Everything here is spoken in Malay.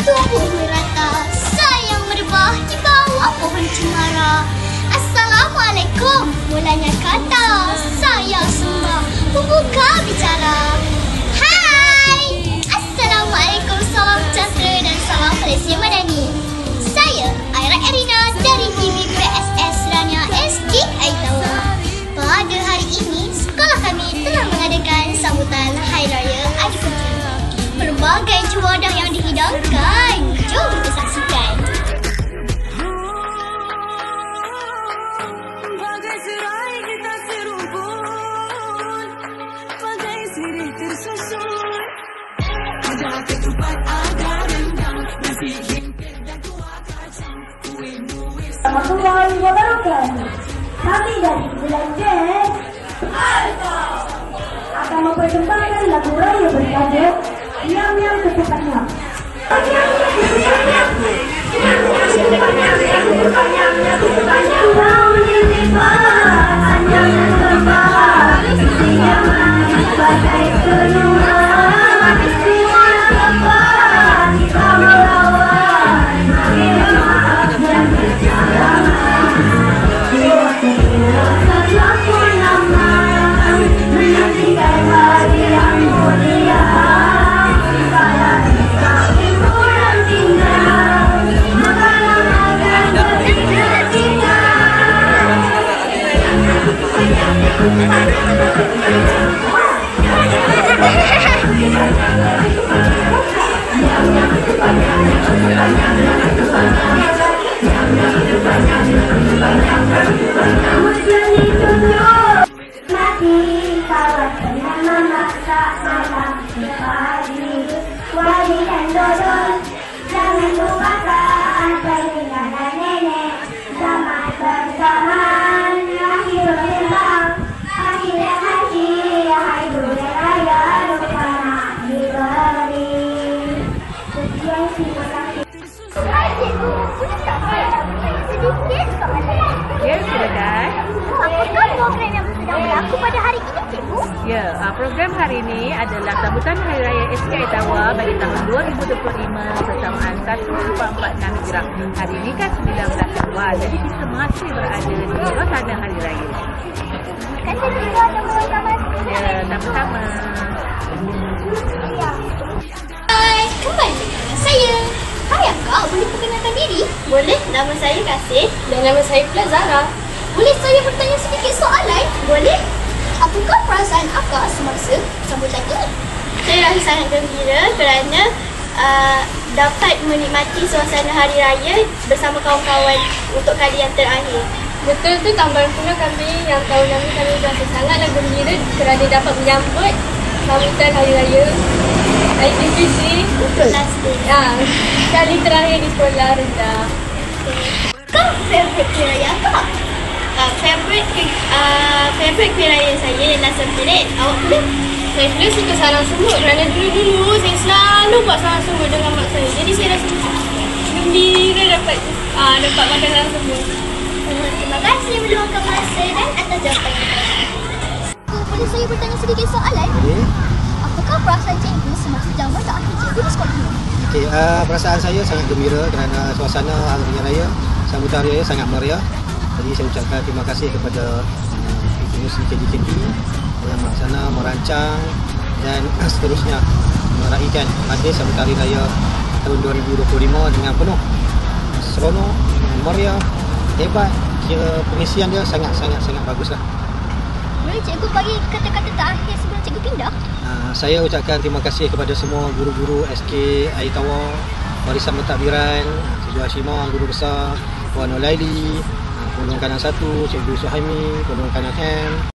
tumbuh merata, sayang merebah di bawah pohon cemara. Assalamualaikum, mulanya kata, saya sembah membuka bicara. Hai, Assalamualaikum, salam sejahtera dan salam Malaysia Madani. Saya Aira Erina dari PBPSS Serania SG Aitawa. Pada hari ini, sekolah kami telah mengadakan sambutan Hari Raya Aidilfitri. Berbagai juadah yang dihidangkan, jom kita saksikan. Bagai serai kita serumpun, bagai sirih tersusun. Ada ketupat, ada rendang, nasi jengkol dan kuah kacang, kuih-muih. Warahmatullahi wabarakatuh. Kami dari Belajar akan mempersembahkan lagu raya bertajuk Diam-diam Kecepatnya. Jangan lupakan peninggalan nenek, selamat bersamaan, akhir bersamaan, akhir haji, hai budaya raya, lupa nak diberi. Sekian, terima kasih. Hai cikgu, boleh tak saya sedikit soalan? Ya, silakan. Apakah program yang sedang berlaku pada hari ini, cikgu? Ya, program hari ini adalah sambutan Hari Raya SK Aitawa bagi tahun 2025 bersamaan 1446 Hijrah. Hari ini kan 19 Syawal, jadi kita masih berada di suasana Hari Raya. Kan saya juga ada bersama. Ya, sama-sama. Hai, kembali dengan saya. Hai akak, boleh perkenalkan diri? Boleh, nama saya Kasih dan nama saya pula Zara. Boleh saya bertanya sedikit soalan? Boleh. Apakah perasaan akak semasa sambutan ini? Saya rasa sangat gembira kerana dapat menikmati suasana Hari Raya bersama kawan-kawan untuk kali yang terakhir. Betul tu, tambahan pula kami yang tahun lalu kami rasa sangatlah gembira kerana dapat menyambut sambutan Hari Raya Aidilfitri. Last day. Kali terakhir di sekolah rendah. Kau favourite kuih raya akak? Favourite kuih raya saya ialah semperit. Awak pula? Saya pula suka sarang semut kerana dulu-dulu saya selalu buat sarang semut dengan mak saya. Jadi saya rasa gembira dapat makan sarang semut. Terima kasih meluangkan masa dan atas jawapan kita. Boleh saya bertanya sedikit soalan? Okey. Apakah perasaan cikgu semasa zaman terakhir cikgu di sekolah ini? Okey, perasaan saya sangat gembira kerana suasana Hari Raya, sambutan Hari Raya sangat meriah. Jadi saya ucapkan terima kasih kepada Universiti KJKT yang melaksana, merancang dan seterusnya meraihkan hadir sambutan Hari Raya tahun 2025 dengan penuh seronok, meriah, hebat. Kira pengisian dia sangat baguslah. Boleh cikgu bagi kata-kata terakhir sebelum cikgu pindah? Saya ucapkan terima kasih kepada semua guru-guru SK Aitawa, Barisan Pentadbiran, Cikgu Hashimah, Guru Besar, Puan Nolaili, Golongan Kanan 1, Cikgu Suhaimi, Golongan Kanan M.